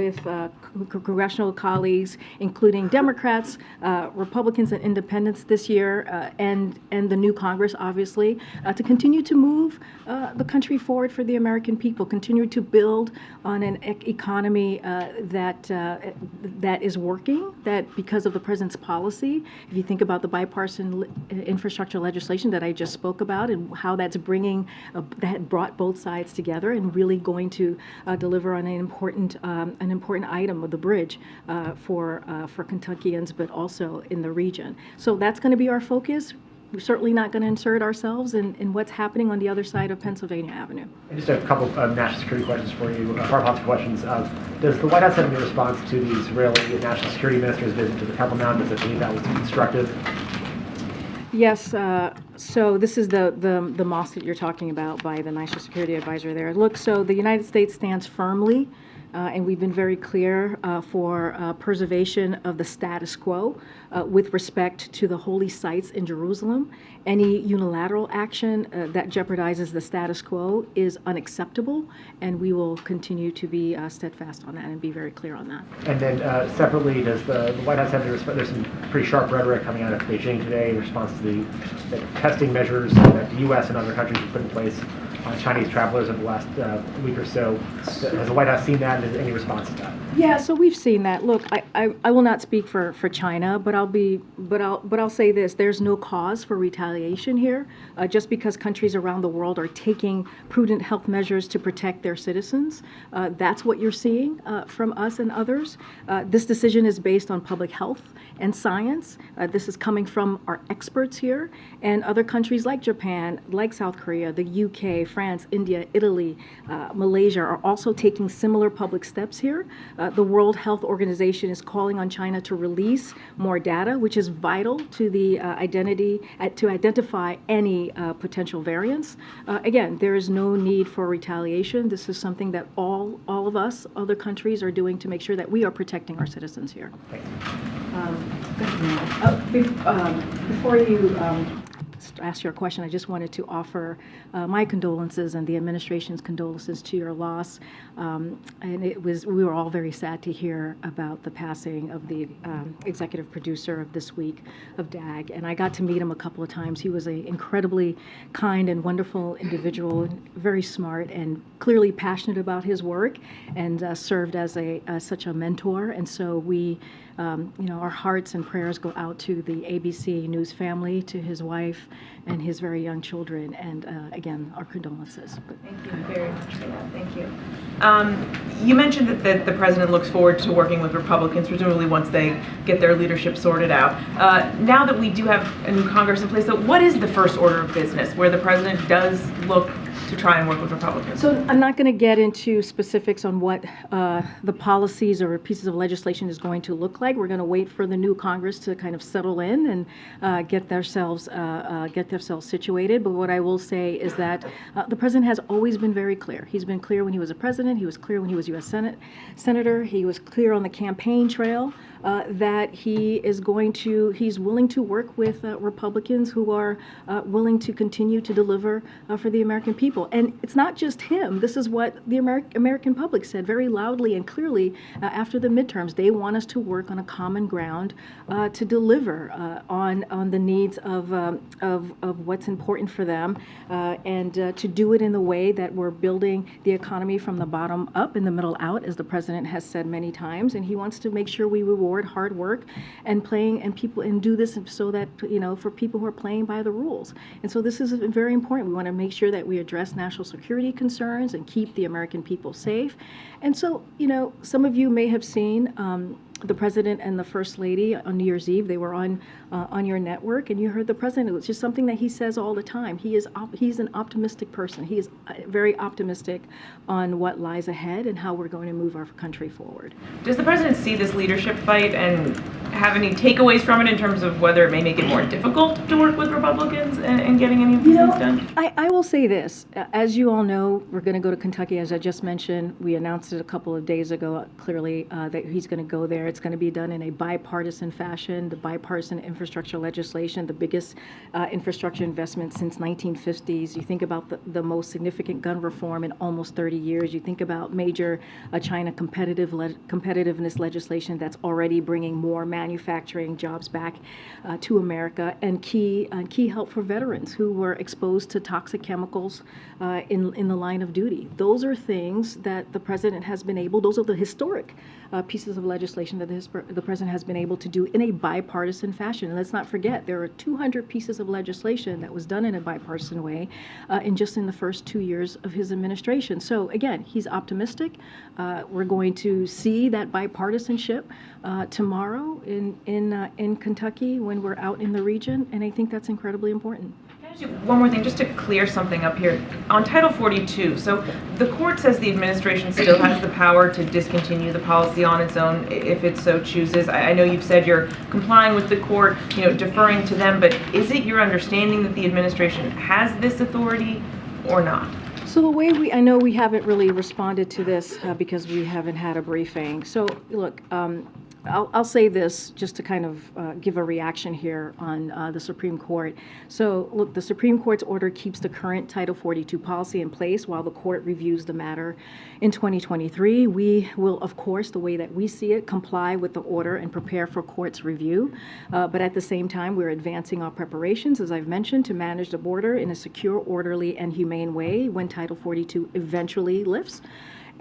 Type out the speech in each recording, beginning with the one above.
with congressional colleagues, including Democrats, Republicans, and independents this year, and the new Congress, obviously, to continue to move the country forward for the American people, continue to build on an economy that is working, that because of the president's policy, if you think about the bipartisan infrastructure legislation that I just spoke about and how that's that brought both sides together and really going to deliver on an important item of the bridge for Kentuckians, but also in the region. So that's going to be our focus. We're certainly not going to insert ourselves in what's happening on the other side of Pennsylvania Avenue. And just a couple of national security questions for you, foreign policy questions. Does the White House have any response to the Israeli national security minister's visit to the Temple Mount? Does it believe that was constructive? Yes, so this is the mosque that you're talking about by the National Security Advisor there. Look, so the United States stands firmly, and we've been very clear for preservation of the status quo with respect to the holy sites in Jerusalem. Any unilateral action that jeopardizes the status quo is unacceptable, and we will continue to be steadfast on that and be very clear on that. And then separately, does the White House have any response? There's some pretty sharp rhetoric coming out of Beijing today in response to the testing measures that the U.S. and other countries have put in place on Chinese travelers over the last week or so. Has the White House seen that, and is any response to that? Yeah, so we've seen that. Look, I will not speak for China, but I'll say this: there's no cause for retaliation here. Just because countries around the world are taking prudent health measures to protect their citizens, that's what you're seeing from us and others. This decision is based on public health and science. This is coming from our experts here, and other countries like Japan, like South Korea, the UK, France, India, Italy, Malaysia are also taking similar public steps here. The World Health Organization is calling on China to release more data, which is vital to the to identify any potential variants. Again, there is no need for retaliation. This is something that all of us, other countries, are doing to make sure that we are protecting our citizens here. Before you ask your question, I just wanted to offer my condolences and the administration's condolences to your loss. And we were all very sad to hear about the passing of the executive producer of This Week of DAG. And I got to meet him a couple of times. He was an incredibly kind and wonderful individual, very smart and clearly passionate about his work, and served as such a mentor. And so we, our hearts and prayers go out to the ABC News family, to his wife and his very young children, and again, our condolences. Thank you very much for that. Thank you. You mentioned that the president looks forward to working with Republicans, presumably once they get their leadership sorted out. Now that we do have a new Congress in place, though, what is the first order of business where the president does look to try and work with Republicans? So I'm not going to get into specifics on what the policies or pieces of legislation is going to look like. We're going to wait for the new Congress to kind of settle in and get themselves situated. But what I will say is that the president has always been very clear. He's been clear when he was a president. He was clear when he was U.S. Senator. He was clear on the campaign trail that he's willing to work with Republicans who are willing to continue to deliver for the American people. And it's not just him. This is what the American public said very loudly and clearly after the midterms. They want us to work on a common ground to deliver on the needs of what's important for them, and to do it in the way that we're building the economy from the bottom up and the middle out, as the president has said many times. And he wants to make sure we reward hard work and do this so that, for people who are playing by the rules. And so this is very important. We want to make sure that we address national security concerns and keep the American people safe. And so, some of you may have seen the president and the first lady on New Year's Eve. They were on your network, and you heard the president. It was just something that he says all the time. He's an optimistic person. He is very optimistic on what lies ahead and how we're going to move our country forward. Does the president see this leadership fight and have any takeaways from it in terms of whether it may make it more difficult to work with Republicans and getting any of these things done? I will say this. As you all know, we're going to go to Kentucky, as I just mentioned. We announced it a couple of days ago, clearly, that he's going to go there. it's going to be done in a bipartisan fashion. The bipartisan infrastructure legislation, the biggest infrastructure investment since 1950s. You think about the most significant gun reform in almost 30 years. You think about major China competitiveness legislation that's already bringing more manufacturing jobs back to America, and key help for veterans who were exposed to toxic chemicals in the line of duty. Those are things that the president has been able, those are the historic pieces of legislation that the president has been able to do in a bipartisan fashion. And let's not forget, there are 200 pieces of legislation that was done in a bipartisan way in the first 2 years of his administration. So again, he's optimistic. We're going to see that bipartisanship tomorrow in Kentucky when we're out in the region, and I think that's incredibly important. One more thing, just to clear something up here. On Title 42, so the court says the administration still has the power to discontinue the policy on its own if it so chooses. I know you've said you're complying with the court, deferring to them, but is it your understanding that the administration has this authority or not? So the way I know we haven't really responded to this because we haven't had a briefing. So look, I'll say this just to kind of give a reaction here on the Supreme Court. So look, the Supreme Court's order keeps the current Title 42 policy in place while the court reviews the matter in 2023. We will, of course, the way that we see it, comply with the order and prepare for court's review. But at the same time, we're advancing our preparations, as I've mentioned, to manage the border in a secure, orderly, and humane way when Title 42 eventually lifts.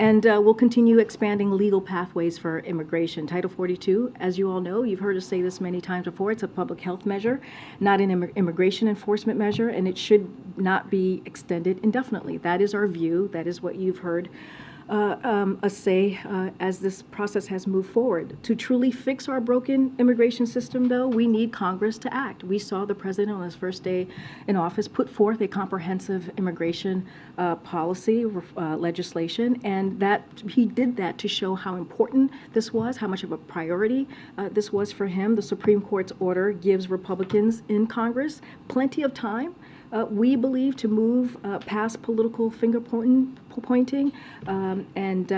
And we'll continue expanding legal pathways for immigration. Title 42, as you all know, you've heard us say this many times before, it's a public health measure, not an immigration enforcement measure, and it should not be extended indefinitely. That is our view. That is what you've heard us say as this process has moved forward. To truly fix our broken immigration system, though, we need Congress to act. We saw the president on his first day in office put forth a comprehensive immigration policy legislation, and that he did that to show how important this was, how much of a priority this was for him. The Supreme Court's order gives Republicans in Congress plenty of time, we believe, to move past political finger pointing and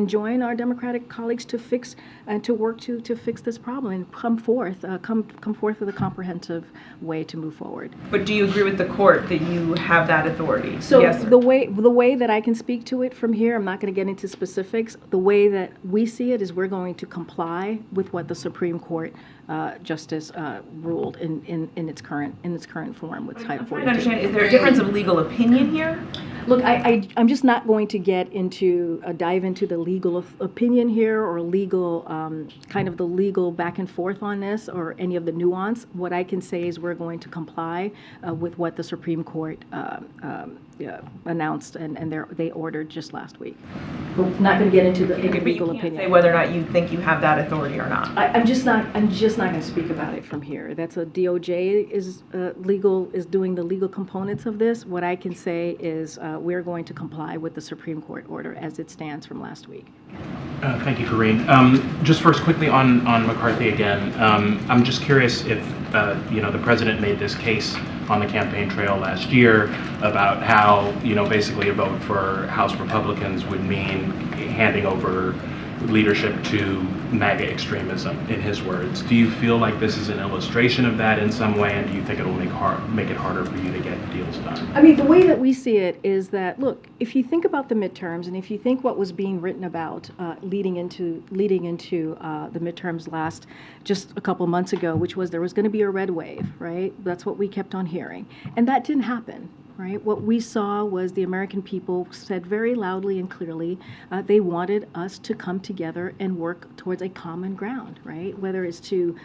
join our Democratic colleagues to fix and to work to fix this problem and come forth with a comprehensive way to move forward. But do you agree with the court that you have that authority? So yes, the way that I can speak to it from here, I'm not going to get into specifics. The way that we see it is we're going to comply with what the Supreme Court justice ruled in its current form with Title 42. I understand. Is there a difference of legal opinion here? Look, I'm just not going to get into dive into the legal opinion here or legal kind of the legal back and forth on this or any of the nuance. What I can say is we're going to comply with what the Supreme Court announced and they ordered just last week. We're not going to get into the legal opinion. Say whether or not you think you have that authority or not. I'm just not going to speak about it from here. That's a DOJ is doing the legal components of this. What I can say is we're going to comply with the Supreme Court order as it stands from last week. Thank you, Karine. Just first, quickly on McCarthy again. I'm just curious if the president made this case on the campaign trail last year about how basically a vote for House Republicans would mean handing over leadership to MAGA extremism, in his words. Do you feel like this is an illustration of that in some way, and do you think it'll make it harder for you to get deals done? I mean, the way that we see it is that, look, if you think about the midterms, and if you think what was being written about leading into the midterms just a couple months ago, which was there was going to be a red wave, right? That's what we kept on hearing, and that didn't happen. Right? What we saw was the American people said very loudly and clearly they wanted us to come together and work towards a common ground, right? Whether it's to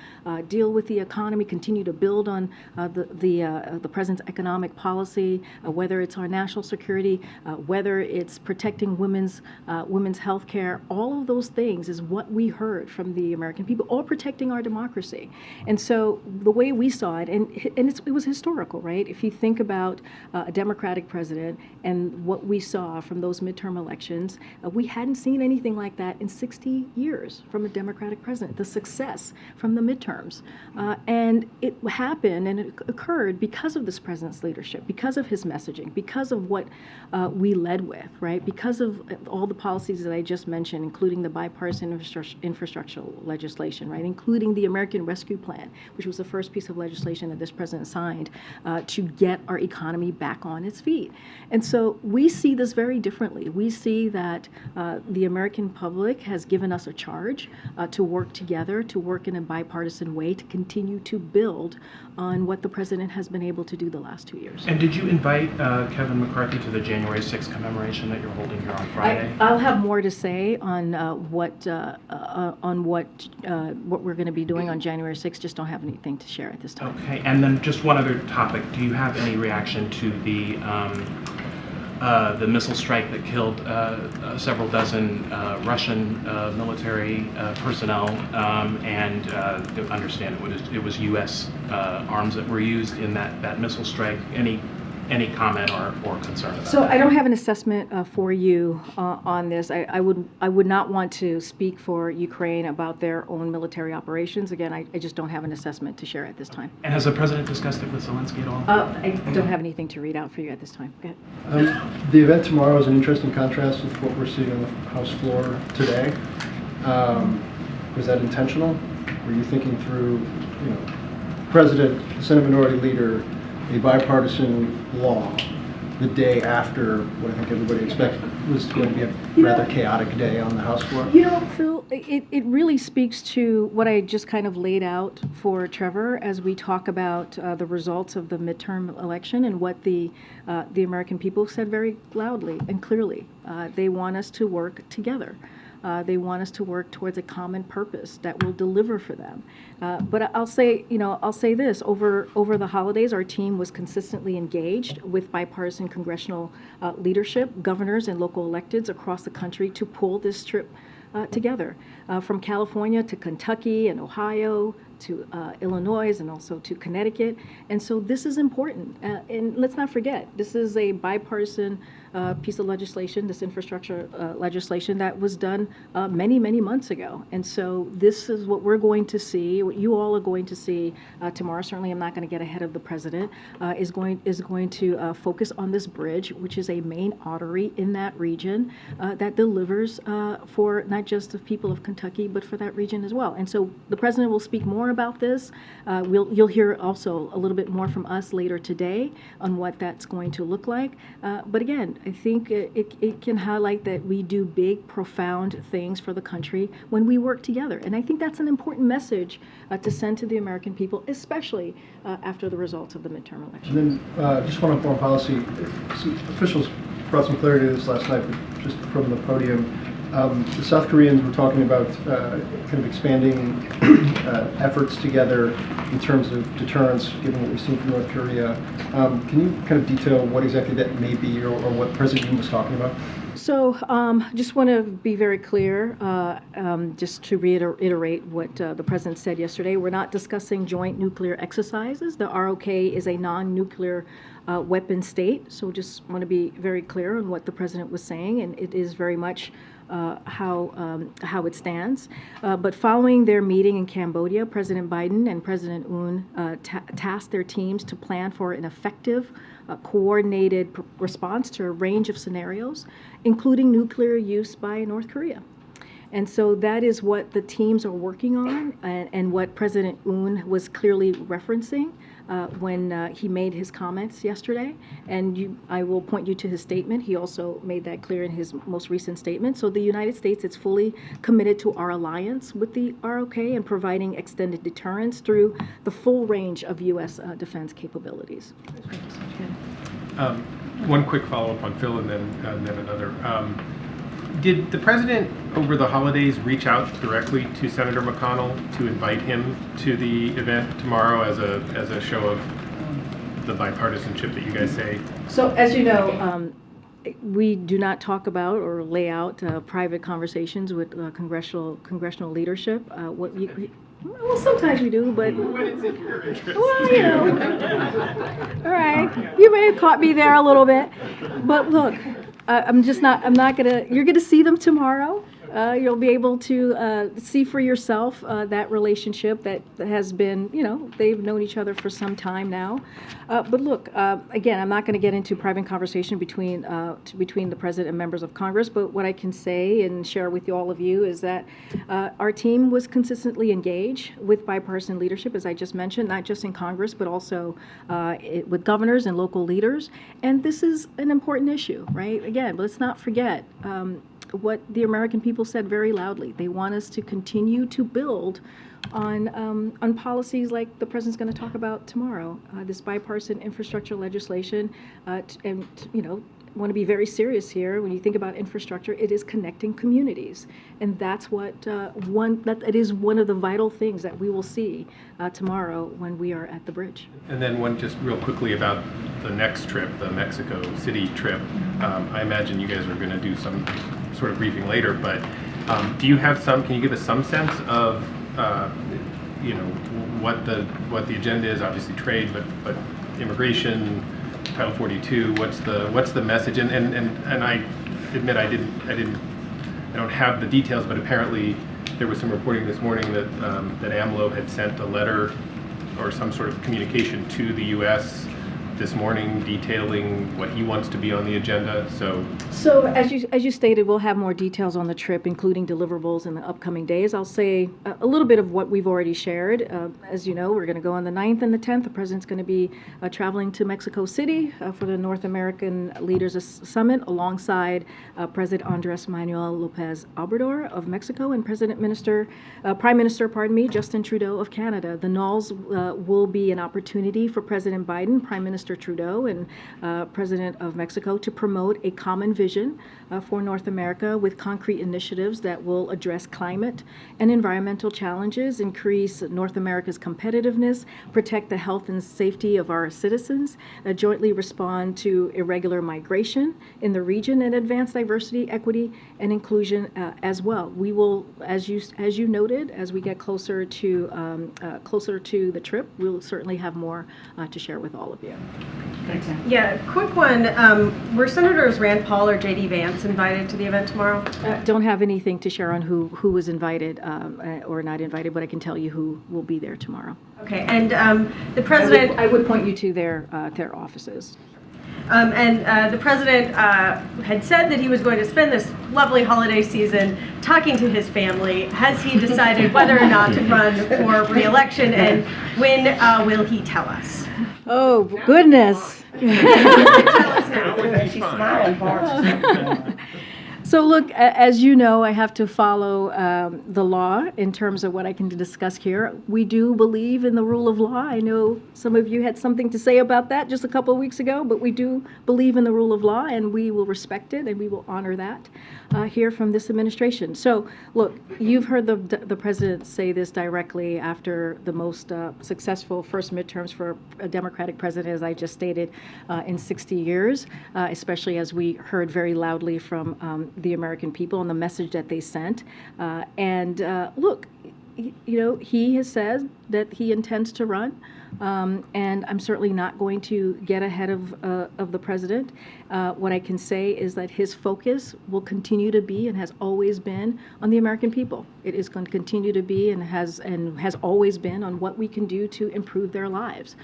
deal with the economy, continue to build on the president's economic policy, whether it's our national security, whether it's protecting women's health care, all of those things is what we heard from the American people, or protecting our democracy. And so the way we saw it, and it was historical, right? If you think about a Democratic president, and what we saw from those midterm elections, we hadn't seen anything like that in 60 years from a Democratic president, the success from the midterms. And it happened and it occurred because of this president's leadership, because of his messaging, because of what we led with, right? Because of all the policies that I just mentioned, including the bipartisan infrastructure legislation, right? Including the American Rescue Plan, which was the first piece of legislation that this president signed to get our economy back on its feet. And so we see this very differently. We see that the American public has given us a charge to work together, to work in a bipartisan way, to continue to build on what the president has been able to do the last 2 years. And did you invite Kevin McCarthy to the January 6th commemoration that you're holding here on Friday? I'll have more to say on what we're going to be doing on January 6th. Just don't have anything to share at this time. Okay, and then just one other topic. Do you have any reaction to the missile strike that killed several dozen Russian military personnel, and understand it was U.S. arms that were used in that missile strike? Any comment or concern about So that? I don't have an assessment for you on this. I would not want to speak for Ukraine about their own military operations. Again, I just don't have an assessment to share at this time. And has the president discussed it with Zelensky at all? I don't have anything to read out for you at this time. Go ahead. The event tomorrow is an interesting contrast with what we're seeing on the House floor today. Was that intentional? Were you thinking through, President, Senate Minority Leader, a bipartisan law the day after what I think everybody expected was going to be a rather chaotic day on the House floor? Phil, it really speaks to what I just kind of laid out for Trevor as we talk about the results of the midterm election and what the American people said very loudly and clearly. They want us to work together. They want us to work towards a common purpose that will deliver for them. But I'll say this: over the holidays, our team was consistently engaged with bipartisan congressional leadership, governors, and local electeds across the country to pull this trip together, from California to Kentucky and Ohio to Illinois and also to Connecticut. And so this is important. And let's not forget, this is a bipartisan piece of legislation, this infrastructure legislation that was done many, many months ago. And so this is what we're going to see, what you all are going to see tomorrow. Certainly I'm not going to get ahead of the president, is going to focus on this bridge, which is a main artery in that region that delivers for not just the people of Kentucky, but for that region as well. And so the president will speak more about this. You'll hear also a little bit more from us later today on what that's going to look like. But again, I think it can highlight that we do big, profound things for the country when we work together. And I think that's an important message to send to the American people, especially after the results of the midterm election. And then just one on foreign policy. Some officials brought some clarity to this last night, but just from the podium. The South Koreans were talking about kind of expanding efforts together in terms of deterrence, given what we've seen from North Korea. Can you kind of detail what exactly that may be, or what President Yoon was talking about? So just want to be very clear, just to reiterate what the president said yesterday. We're not discussing joint nuclear exercises. The ROK is a non-nuclear weapon state. So just want to be very clear on what the president was saying, and it is very much how it stands. But following their meeting in Cambodia, President Biden and President Yoon tasked their teams to plan for an effective, coordinated response to a range of scenarios, including nuclear use by North Korea. And so that is what the teams are working on, and what President Yoon was clearly referencing when he made his comments yesterday. And I will point you to his statement. He also made that clear in his most recent statement. So the United States is fully committed to our alliance with the ROK and providing extended deterrence through the full range of U.S. defense capabilities. One quick follow-up on Phil, and then another. Did the president over the holidays reach out directly to Senator McConnell to invite him to the event tomorrow as a show of the bipartisanship that you guys say? So as you know, we do not talk about or lay out private conversations with congressional leadership. Well, sometimes we do, but When it's in your interest. well, you know. All right, you may have caught me there a little bit, but look, I'm not gonna. You're gonna see them tomorrow. You'll be able to see for yourself that relationship that has been, they've known each other for some time now. But look, again, I'm not going to get into private conversation between the president and members of Congress. But what I can say and share with all of you is that our team was consistently engaged with bipartisan leadership, as I just mentioned, not just in Congress, but also with governors and local leaders. And this is an important issue, right? Again, let's not forget. What the American people said very loudly. They want us to continue to build on policies like the president's going to talk about tomorrow. This bipartisan infrastructure legislation, and want to be very serious here. When you think about infrastructure, it is connecting communities, and that's what it is one of the vital things that we will see tomorrow when we are at the bridge. And then one just real quickly about the next trip, the Mexico City trip. I imagine you guys are going to do some sort of briefing later, but can you give us some sense of what the agenda is? Obviously trade, but immigration, Title 42. What's the message? And I admit I don't have the details, but apparently there was some reporting this morning that AMLO had sent a letter or some sort of communication to the U.S. this morning detailing what he wants to be on the agenda. So as you stated, we'll have more details on the trip, including deliverables in the upcoming days. I'll say a little bit of what we've already shared. As you know, we're going to go on the 9th and the 10th. The president's going to be traveling to Mexico City for the North American Leaders Summit alongside President Andres Manuel Lopez Obrador of Mexico and Prime Minister, Justin Trudeau of Canada. The NOLs will be an opportunity for President Biden, Prime Minister Trudeau, and President of Mexico to promote a common vision for North America with concrete initiatives that will address climate and environmental challenges, increase North America's competitiveness, protect the health and safety of our citizens, jointly respond to irregular migration in the region, and advance diversity, equity, and inclusion as well. We will, as you noted, as we get closer to the trip, we'll certainly have more to share with all of you. Thanks, Anne. Yeah, quick one. Were Senators Rand Paul or J.D. Vance invited to the event tomorrow? Don't have anything to share on who was invited or not invited, but I can tell you who will be there tomorrow. Okay, and the president... I would point you to their offices. The president had said that he was going to spend this lovely holiday season talking to his family. Has he decided whether or not to run for re-election, and when will he tell us? Oh, goodness. Tell us now. She's smiling for us. So look, as you know, I have to follow the law in terms of what I can discuss here. We do believe in the rule of law. I know some of you had something to say about that just a couple of weeks ago, but we do believe in the rule of law, and we will respect it, and we will honor that here from this administration. So look, you've heard the president say this directly after the most successful first midterms for a Democratic president, as I just stated, in 60 years, especially as we heard very loudly from the American people and the message that they sent. Look, he has said that he intends to run, and I'm certainly not going to get ahead of the president. What I can say is that his focus will continue to be and has always been on the American people. It is going to continue to be and has always been on what we can do to improve their lives.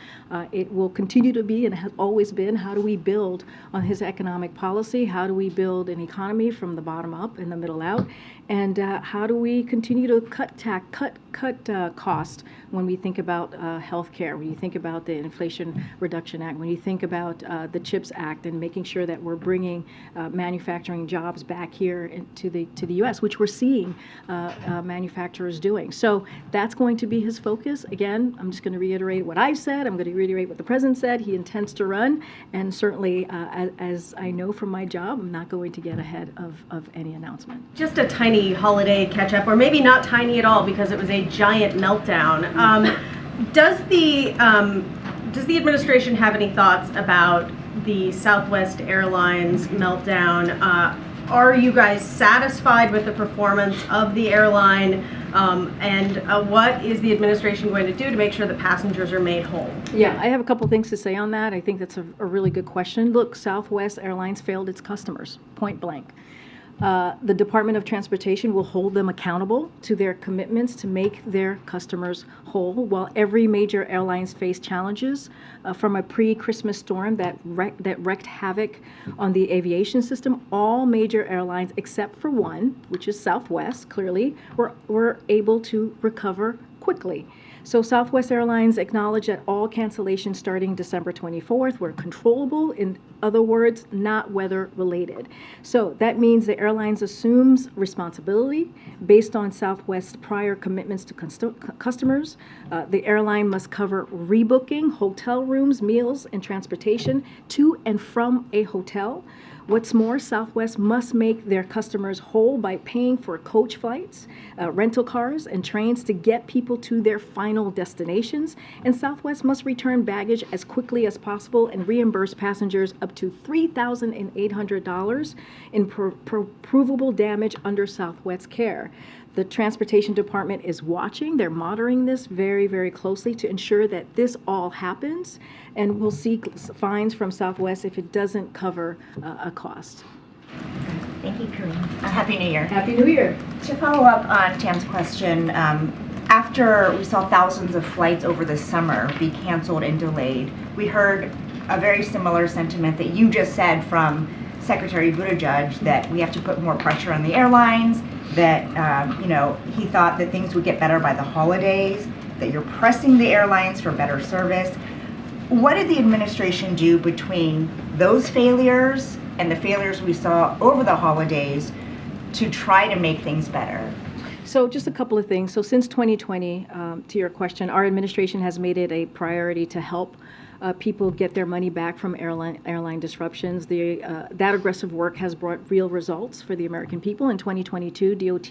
It will continue to be and has always been, how do we build on his economic policy? How do we build an economy from the bottom up and the middle out? And how do we continue to cut cost when we think about health care, when you think about the Inflation Reduction Act, when you think about the CHIPS Act, and making sure that we're bringing manufacturing jobs back here to the U.S., which we're seeing manufacturers doing. So that's going to be his focus. Again, I'm just going to reiterate what I've said. I'm going to reiterate what the president said. He intends to run, and certainly, as I know from my job, I'm not going to get ahead of any announcement. Just a tiny holiday catch-up, or maybe not tiny at all because it was a giant meltdown. Does the administration have any thoughts about the Southwest Airlines meltdown? are you guys satisfied with the performance of the airline? What is the administration going to do to make sure that passengers are made whole? Yeah, I have a couple things to say on that. I think that's a really good question. Look, Southwest Airlines failed its customers, point blank. The Department of Transportation will hold them accountable to their commitments to make their customers whole. While every major airlines face challenges from a pre-Christmas storm that wreaked havoc on the aviation system, all major airlines except for one, which is Southwest, clearly, were able to recover quickly. So Southwest Airlines acknowledged that all cancellations starting December 24th were controllable, in other words, not weather related. So that means the airlines assumes responsibility based on Southwest's prior commitments to customers. The airline must cover rebooking, hotel rooms, meals, and transportation to and from a hotel. What's more, Southwest must make their customers whole by paying for coach flights, rental cars, and trains to get people to their final destinations. And Southwest must return baggage as quickly as possible and reimburse passengers up to $3,800 in provable damage under Southwest's care. The Transportation Department is watching. They're monitoring this very, very closely to ensure that this all happens, and we'll seek fines from Southwest if it doesn't cover a cost. Thank you, Karine. Happy New Year. Happy New Year. To follow up on Tam's question, after we saw thousands of flights over the summer be canceled and delayed, we heard a very similar sentiment that you just said from Secretary Buttigieg, that we have to put more pressure on the airlines, that he thought that things would get better by the holidays, that you're pressing the airlines for better service. What did the administration do between those failures and the failures we saw over the holidays to try to make things better? So just a couple of things. So since 2020, to your question, our administration has made it a priority to help people get their money back from airline disruptions. That aggressive work has brought real results for the American people. In 2022, DOT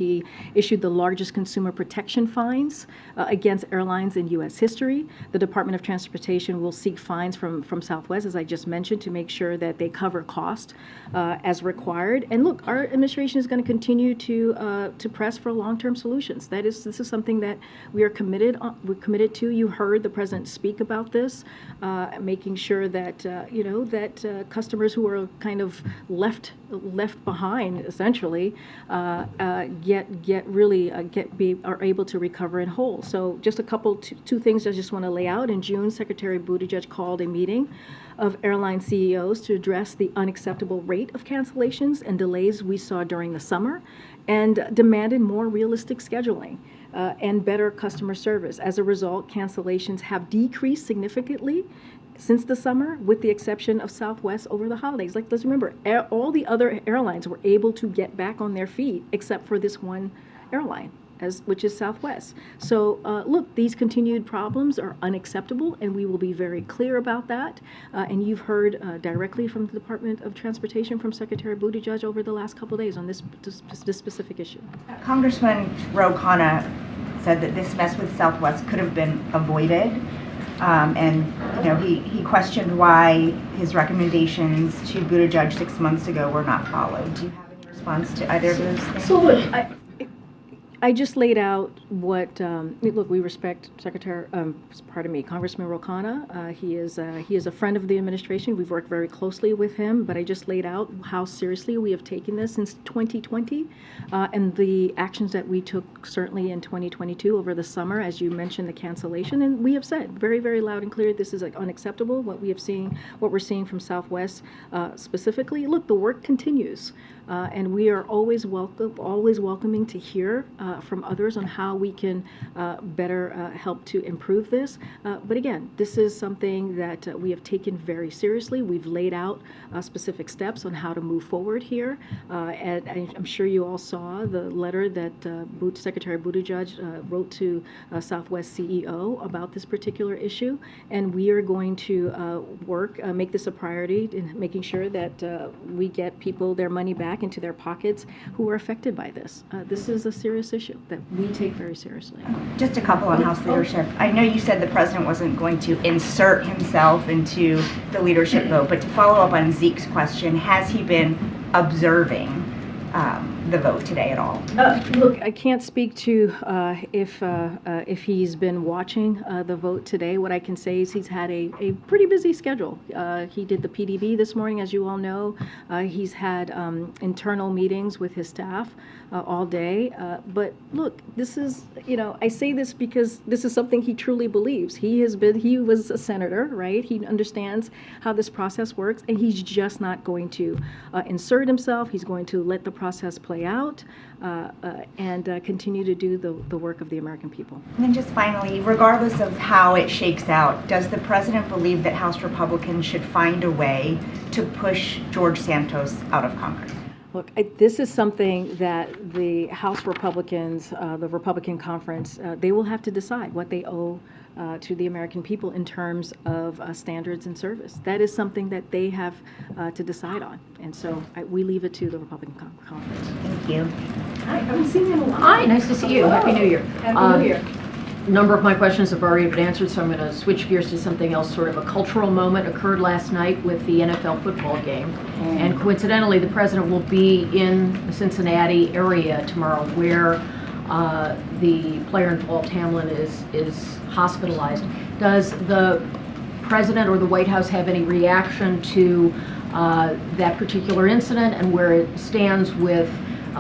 issued the largest consumer protection fines against airlines in U.S. history. The Department of Transportation will seek fines from Southwest, as I just mentioned, to make sure that they cover cost as required. And look, our administration is going to continue to press for long-term solutions. This is something that we are committed to. You heard the president speak about this. Making sure that customers who are kind of left behind, essentially, are able to recover in whole. So just two things I just want to lay out. In June, Secretary Buttigieg called a meeting of airline CEOs to address the unacceptable rate of cancellations and delays we saw during the summer, and demanded more realistic scheduling and better customer service. As a result, cancellations have decreased significantly since the summer, with the exception of Southwest over the holidays. Let's remember, all the other airlines were able to get back on their feet except for this one airline, which is Southwest. So look, these continued problems are unacceptable, and we will be very clear about that. And you've heard directly from the Department of Transportation, from Secretary Buttigieg over the last couple of days on this specific issue. Congressman Ro Khanna said that this mess with Southwest could have been avoided. He questioned why his recommendations to Buttigieg 6 months ago were not followed. Do you have any response to either of those things? So look, I just laid out what, look, we respect Congressman Ro Khanna. He is a friend of the administration. We've worked very closely with him, but I just laid out how seriously we have taken this since 2020, and the actions that we took certainly in 2022 over the summer, as you mentioned, the cancellation. And we have said very, very loud and clear, this is unacceptable, what we're seeing from Southwest specifically. Look, the work continues. And we are always welcoming to hear from others on how we can better help to improve this. But again, this is something that we have taken very seriously. We've laid out specific steps on how to move forward here. And I'm sure you all saw the letter that Secretary Buttigieg wrote to Southwest CEO about this particular issue. And we are going to make this a priority in making sure that we get people their money back into their pockets who are affected by this. This is a serious issue that we take very seriously. Just a couple on House leadership. I know you said the president wasn't going to insert himself into the leadership vote, but to follow up on Zeke's question, has he been observing the vote today at all? Look, I can't speak to if he's been watching the vote today. What I can say is he's had a pretty busy schedule. He did the PDB this morning, as you all know. He's had internal meetings with his staff all day. But look, this is, I say this because this is something he truly believes. He was a senator, right? He understands how this process works, and he's just not going to insert himself. He's going to let the process play out and continue to do the work of the American people. And then just finally, regardless of how it shakes out, does the president believe that House Republicans should find a way to push George Santos out of Congress? Look, this is something that the House Republicans, the Republican conference, they will have to decide what they owe to the American people in terms of standards and service. That is something that they have to decide on. And so we leave it to the Republican conference. Thank you. Hi, I haven't seen you in a while. Hi, nice to see you. Happy New Year. Happy New Year. A number of my questions have already been answered, so I'm going to switch gears to something else. Sort of a cultural moment occurred last night with the NFL football game. And coincidentally, the president will be in the Cincinnati area tomorrow where the player involved, Hamlin, is hospitalized. Does the president or the White House have any reaction to that particular incident and where it stands with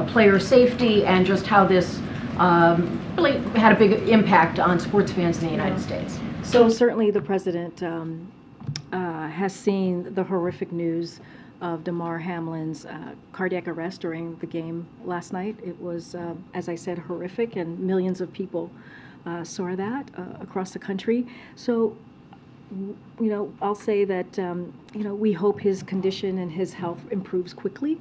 player safety and just how this really had a big impact on sports fans in the United States? So certainly the president has seen the horrific news of Demar Hamlin's cardiac arrest during the game last night. It was, as I said, horrific, and millions of people saw that across the country. So, I'll say that, we hope his condition and his health improves quickly.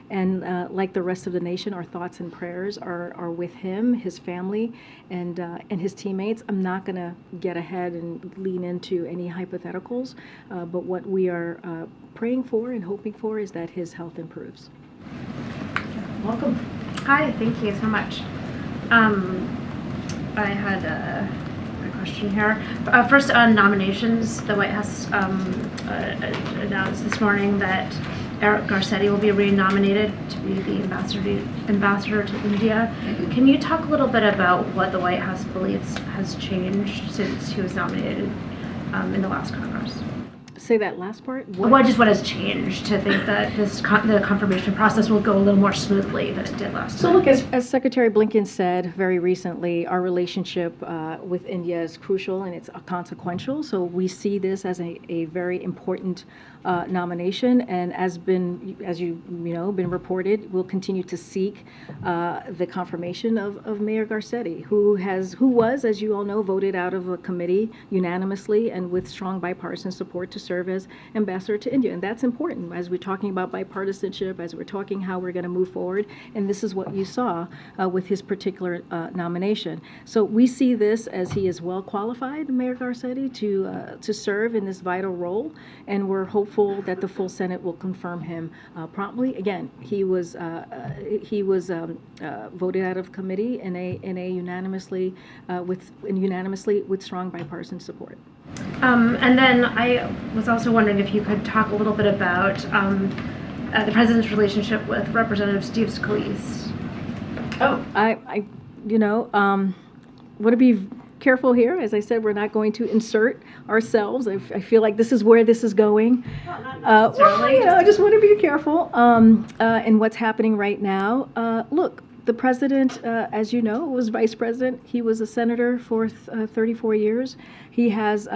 And like the rest of the nation, our thoughts and prayers are with him, his family, and his teammates. I'm not going to get ahead and lean into any hypotheticals, but what we are praying for and hoping for is that his health improves. Welcome. Hi, thank you so much. I had a question here. First, on nominations, the White House announced this morning that Eric Garcetti will be re-nominated to be the ambassador to India. Can you talk a little bit about what the White House believes has changed since he was nominated in the last Congress? Say that last part. What has changed to think that the confirmation process will go a little more smoothly than it did last time? So look, as Secretary Blinken said very recently, our relationship with India is crucial and it's consequential. So we see this as a very important nomination, and as you been reported, we'll continue to seek the confirmation of Mayor Garcetti, who was, as you all know, voted out of a committee unanimously and with strong bipartisan support to serve as ambassador to India. And that's important as we're talking about bipartisanship, as we're talking how we're going to move forward. And this is what you saw with his particular nomination. So we see this as he is well qualified, Mayor Garcetti, to serve in this vital role, and we're hopeful that the full Senate will confirm him promptly. Again, he was voted out of committee in a unanimously with strong bipartisan support. And then I was also wondering if you could talk a little bit about the president's relationship with Representative Steve Scalise. Oh, I want to be careful here. As I said, we're not going to insert ourselves. I feel like this is where this is going. I just want to be careful in what's happening right now. Look, the president, as you know, was vice president. He was a senator for 34 years. He has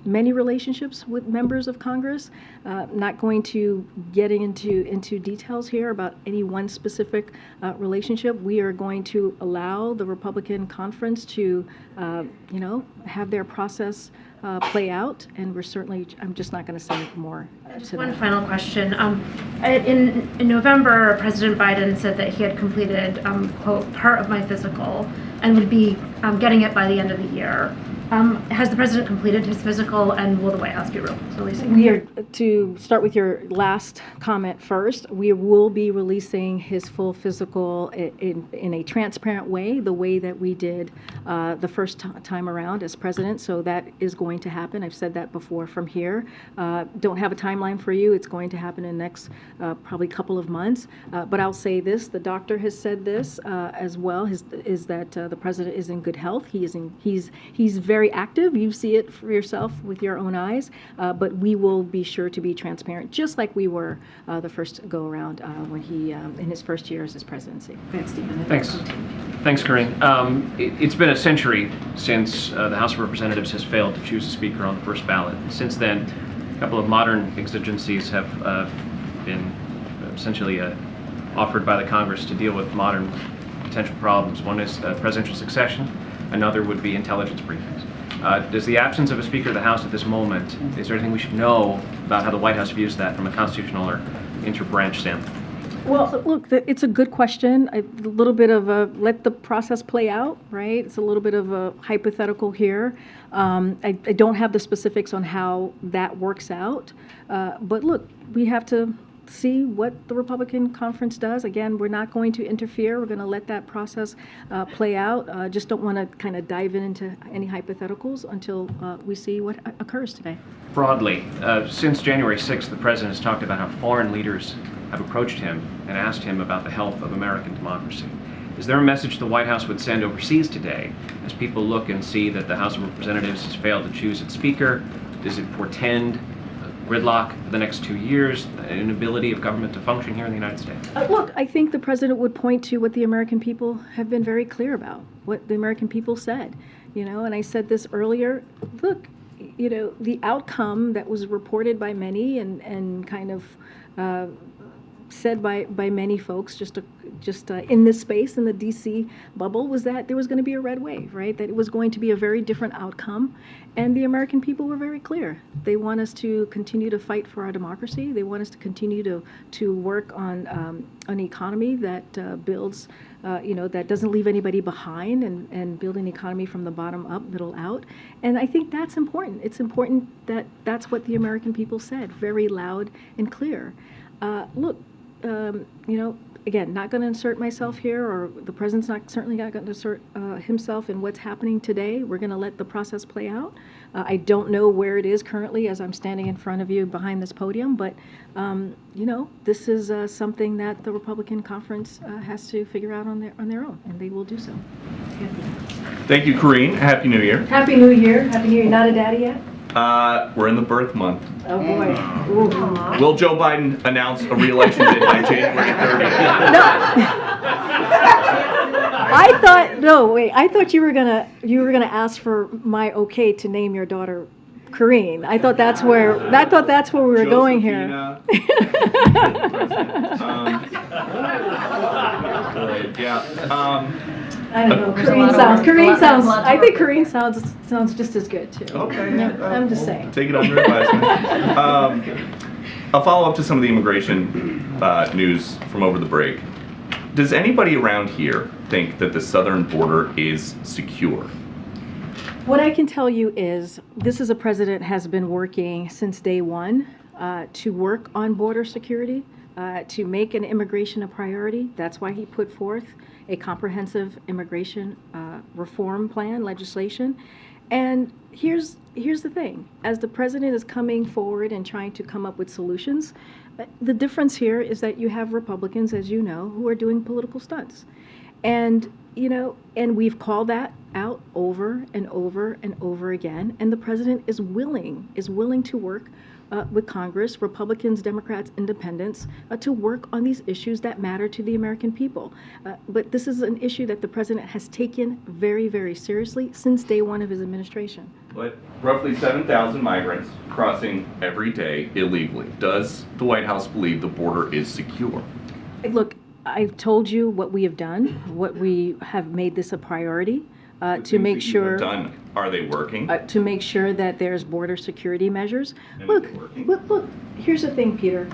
many relationships with members of Congress. Not going to get into details here about any one specific relationship. We are going to allow the Republican conference to, have their process play out, and I'm just not going to say more. Just one final question. In November, President Biden said that he had completed, quote, part of my physical and would be getting it by the end of the year. Has the president completed his physical, and will the White House be releasing? We are, to start with your last comment first, we will be releasing his full physical in a transparent way, the way that we did the first time around as president. So that is going to happen. I've said that before from here. Don't have a timeline for you. It's going to happen in the next probably couple of months. But I'll say this, the doctor has said this as well, is that the president is in good health. He's very active. You see it for yourself with your own eyes, but we will be sure to be transparent, just like we were the first go around when he in his first year as his presidency. Thanks, Stephen. Thanks, Karine. It's been a century since the House of Representatives has failed to choose a speaker on the first ballot. Since then, a couple of modern exigencies have been essentially offered by the Congress to deal with modern potential problems. One is presidential succession. Another would be intelligence briefings. Does the absence of a Speaker of the House at this moment, is there anything we should know about how the White House views that from a constitutional or interbranch standpoint? Well, look, it's a good question. A little bit of a let the process play out, right? It's a little bit of a hypothetical here. I don't have the specifics on how that works out. But look, we have to see what the Republican conference does. Again, we're not going to interfere. We're going to let that process play out. Just don't want to kind of dive into any hypotheticals until we see what occurs today. Broadly, since January 6th, the president has talked about how foreign leaders have approached him and asked him about the health of American democracy. Is there a message the White House would send overseas today as people look and see that the House of Representatives has failed to choose its speaker? Does it portend gridlock for the next 2 years, an inability of government to function here in the United States? Look, I think the president would point to what the American people have been very clear about, what the American people said, and I said this earlier. Look, the outcome that was reported by many and kind of said by many folks just in this space, in the D.C. bubble, was that there was going to be a red wave, right? That it was going to be a very different outcome. And the American people were very clear. They want us to continue to fight for our democracy. They want us to continue to work on an economy that builds, that doesn't leave anybody behind and build an economy from the bottom up, middle out. And I think that's important. It's important that that's what the American people said, very loud and clear. Look, again, not going to insert myself here, or the president's certainly not going to insert himself in what's happening today. We're going to let the process play out. I don't know where it is currently as I'm standing in front of you behind this podium, but this is something that the Republican conference has to figure out on their own, and they will do so. Thank you, Karine. Happy New Year. Happy New Year. Happy New Year. Not a daddy yet? We're in the birth month. Oh boy. Ooh. Will Joe Biden announce a re-election bid by January 30th? No. I thought you were gonna ask for my okay to name your daughter Karine. I thought that's where we were going here. I don't know. I think Karine sounds just as good too. Okay. Yeah, I'm just saying. Take it under advisement. I'll follow up to some of the immigration news from over the break. Does anybody around here think that the southern border is secure? What I can tell you is this is a president has been working since day one to work on border security, to make an immigration a priority. That's why he put forth a comprehensive immigration reform plan, legislation. And here's the thing. As the president is coming forward and trying to come up with solutions, the difference here is that you have Republicans, as you know, who are doing political stunts. And, and we've called that out over and over and over again. And the president is willing to work with Congress, Republicans, Democrats, Independents, to work on these issues that matter to the American people. But this is an issue that the president has taken very, very seriously since day one of his administration. But roughly 7,000 migrants crossing every day illegally. Does the White House believe the border is secure? Look, I've told you what we have done, what we have made this a priority. To make sure are they working? To make sure that there's border security measures. Look, here's the thing, Peter.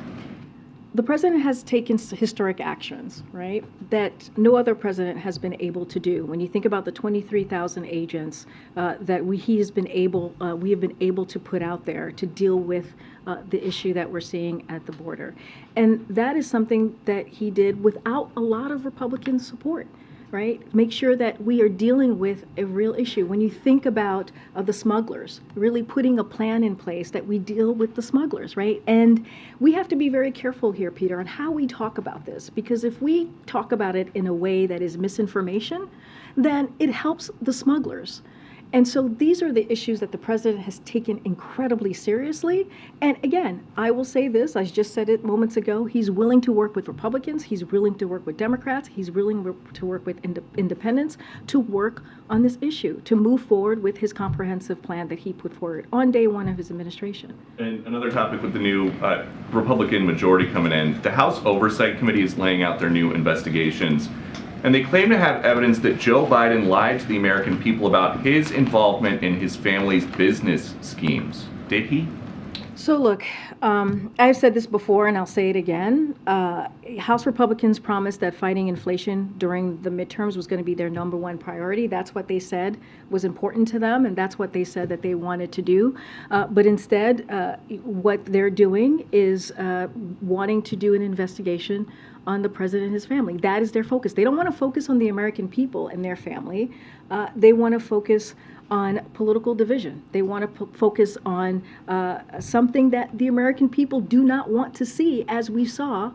the president has taken historic actions, right, that no other president has been able to do. When you think about the 23,000 agents that we have been able to put out there to deal with the issue that we're seeing at the border. And that is something that he did without a lot of Republican support. Right? Make sure that we are dealing with a real issue. When you think about the smugglers, really putting a plan in place that we deal with the smugglers, right? And we have to be very careful here, Peter, on how we talk about this, because if we talk about it in a way that is misinformation, then it helps the smugglers. And so these are the issues that the president has taken incredibly seriously. And again, I will say this, I just said it moments ago, he's willing to work with Republicans, he's willing to work with Democrats, he's willing to work with independents to work on this issue, to move forward with his comprehensive plan that he put forward on day one of his administration. And another topic with the new Republican majority coming in, the House Oversight Committee is laying out their new investigations. And they claim to have evidence that Joe Biden lied to the American people about his involvement in his family's business schemes. Did he? So look, I've said this before and I'll say it again. House Republicans promised that fighting inflation during the midterms was going to be their #1 priority. That's what they said was important to them, and that's what they said that they wanted to do. But instead, what they're doing is wanting to do an investigation on the president and his family. That is their focus. They don't want to focus on the American people and their family. They want to focus on political division. They want to focus on something that the American people do not want to see, as we saw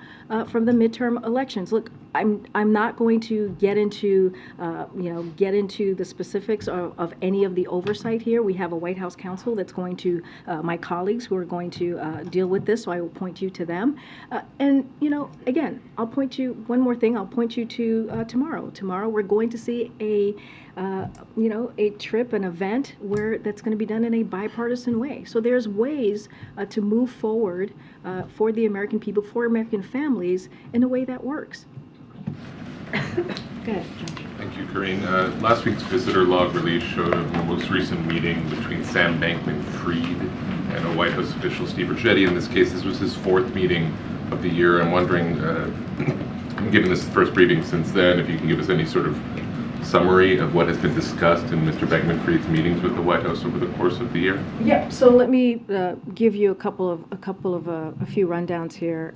from the midterm elections. Look, I'm not going to get into the specifics of any of the oversight here. We have a White House counsel that's going to my colleagues who are going to deal with this, so I will point you to them. And again, I'll point you one more thing. I'll point you to tomorrow. Tomorrow we're going to see a trip, an event where that's going to be done in a bipartisan way. So there's ways to move forward for the American people, for American families, in a way that works. Go ahead, John. Thank you, Karine. Last week's visitor log release showed a most recent meeting between Sam Bankman-Fried and a White House official, Steve Ricchetti. In this case, this was his 4th meeting of the year. I'm wondering, given this first briefing since then, if you can give us any sort of summary of what has been discussed in Mr. Bankman-Fried's meetings with the White House over the course of the year? Yeah. So let me give you a few rundowns here.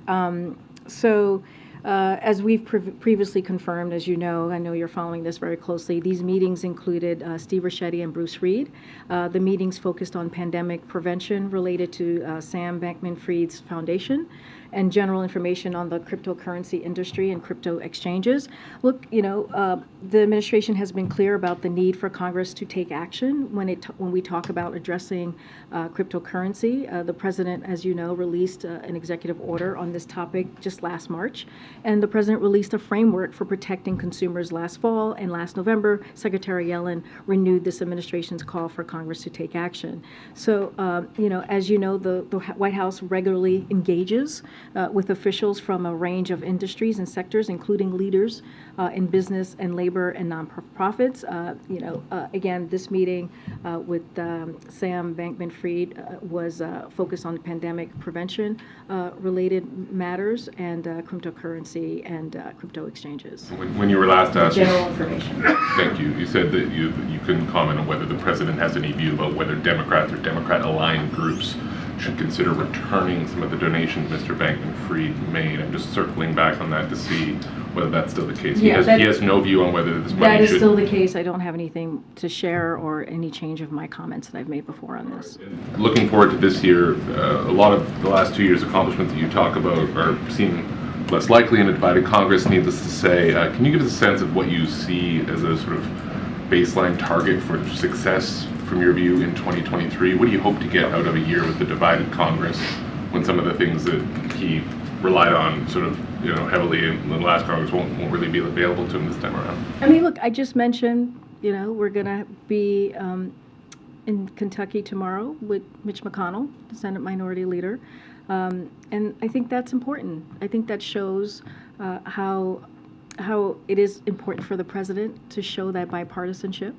As we've previously confirmed, as you know, I know you're following this very closely, these meetings included Steve Ricchetti and Bruce Reed. The meetings focused on pandemic prevention related to Sam Bankman-Fried's foundation and general information on the cryptocurrency industry and crypto exchanges. Look, the administration has been clear about the need for Congress to take action when we talk about addressing cryptocurrency. The president, as you know, released an executive order on this topic just last March, and the president released a framework for protecting consumers last fall, and last November, Secretary Yellen renewed this administration's call for Congress to take action. So, as you know, the White House regularly engages with officials from a range of industries and sectors, including leaders in business and labor and nonprofits. Again, this meeting with Sam Bankman-Fried was focused on pandemic prevention related matters and cryptocurrency and crypto exchanges. When you were last asked, general information. Thank you. You said that you couldn't comment on whether the president has any view about whether Democrats or Democrat-aligned groups should consider returning some of the donations Mr. Bankman-Fried made. I'm just circling back on that to see whether that's still the case. Yeah, he has no view on whether this money that is should... still the case. I don't have anything to share or any change of my comments that I've made before on this. Looking forward to this year, a lot of the last 2 years' accomplishments that you talk about are seen less likely in a divided Congress, needless to say. Can you give us a sense of what you see as a sort of baseline target for success from your view in 2023? What do you hope to get out of a year with the divided Congress when some of the things that he relied on sort of heavily in the last Congress won't really be available to him this time around? I mean, look, I just mentioned, we're going to be in Kentucky tomorrow with Mitch McConnell, the Senate Minority Leader. And I think that's important. I think that shows how it is important for the president to show that bipartisanship,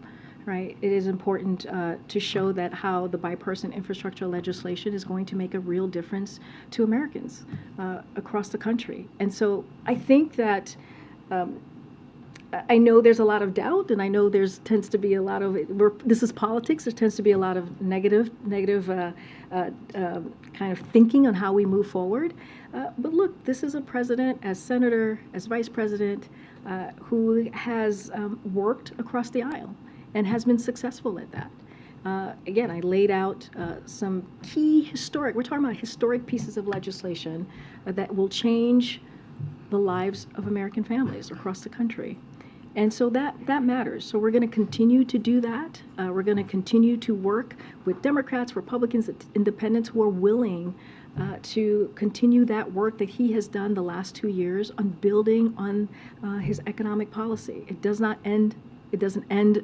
right? It is important to show that how the bipartisan infrastructure legislation is going to make a real difference to Americans across the country. And so I think that I know there's a lot of doubt, and I know tends to be a lot of this is politics. There tends to be a lot of negative kind of thinking on how we move forward. But look, this is a president, as senator, as vice president, who has worked across the aisle and has been successful at that. Again, I laid out some key historic. We're talking about historic pieces of legislation that will change the lives of American families across the country. And so that matters. So we're going to continue to do that. We're going to continue to work with Democrats, Republicans, independents who are willing to continue that work that he has done the last 2 years on building on his economic policy. It does not end. It doesn't end